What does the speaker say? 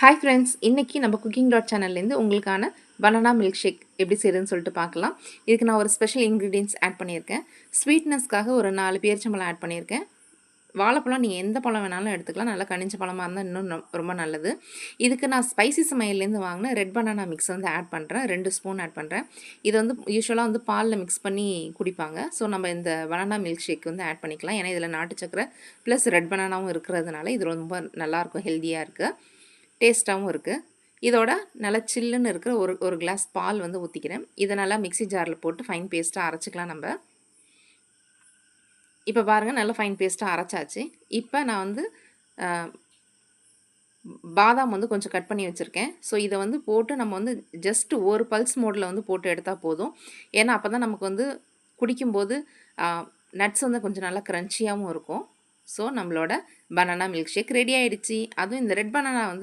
Hi friends, இன்றைக்கி நம்ம cooking dot சேனல்லேருந்து உங்களுக்கான பனானா மில்க் ஷேக் எப்படி செய்யுதுன்னு சொல்லிட்டு பார்க்கலாம். இதுக்கு நான் ஒரு ஸ்பெஷல் இன்க்ரீடியன்ட்ஸ் ஆட் பண்ணியிருக்கேன். ஸ்வீட்னஸ்க்காக ஒரு 4 பேரிச்சம்பழம் ஆட் பண்ணியிருக்கேன். வாழைப்பழம் நீங்கள் எந்த பழம் வேணாலும் எடுத்துக்கலாம். நல்லா கனிஞ்ச பழமாக இருந்தால் இன்னும் ரொம்ப நல்லது. இதுக்கு நான் ஸ்பைசி சமையல்லேருந்து வாங்கின ரெட் பனானா மிக்ஸ் வந்து ஆட் பண்ணுறேன். 2 ஸ்பூன் ஆட் பண்ணுறேன். இது வந்து யூஸ்வலாக வந்து பாலில் மிக்ஸ் பண்ணி குடிப்பாங்க. ஸோ நம்ம இந்த பனானா மில்க் ஷேக் வந்து ஆட் பண்ணிக்கலாம். ஏன்னா இதில் நாட்டு சக்கரை ப்ளஸ் ரெட் பனானாவும் இருக்கிறதுனால இது ரொம்ப நல்லாயிருக்கும், ஹெல்த்தியாக இருக்குது, டேஸ்ட்டாகவும் இருக்குது. இதோட நல்லா சில்லுன்னு இருக்கிற ஒரு கிளாஸ் பால் வந்து ஊற்றிக்கிறேன். இதை நல்லா மிக்ஸி ஜாரில் போட்டு ஃபைன் பேஸ்ட்டாக அரைச்சிக்கலாம் நம்ம. இப்போ பாருங்கள், நல்லா ஃபைன் பேஸ்ட்டாக அரைச்சாச்சு. இப்போ நான் வந்து பாதாம் வந்து கொஞ்சம் கட் பண்ணி வச்சுருக்கேன். ஸோ இதை வந்து போட்டு நம்ம வந்து ஜஸ்ட் ஒரு பல்ஸ் மோடில் வந்து போட்டு எடுத்தால் போதும். ஏன்னா அப்போ தான் நமக்கு வந்து குடிக்கும்போது நட்ஸ் வந்து கொஞ்சம் நல்லா க்ரன்ச்சியாகவும் இருக்கும். ஸோ நம்மளோட பனானா மில்க் ஷேக் ரெடி ஆகிடுச்சு. அதுவும் இந்த ரெட் பனானா வந்து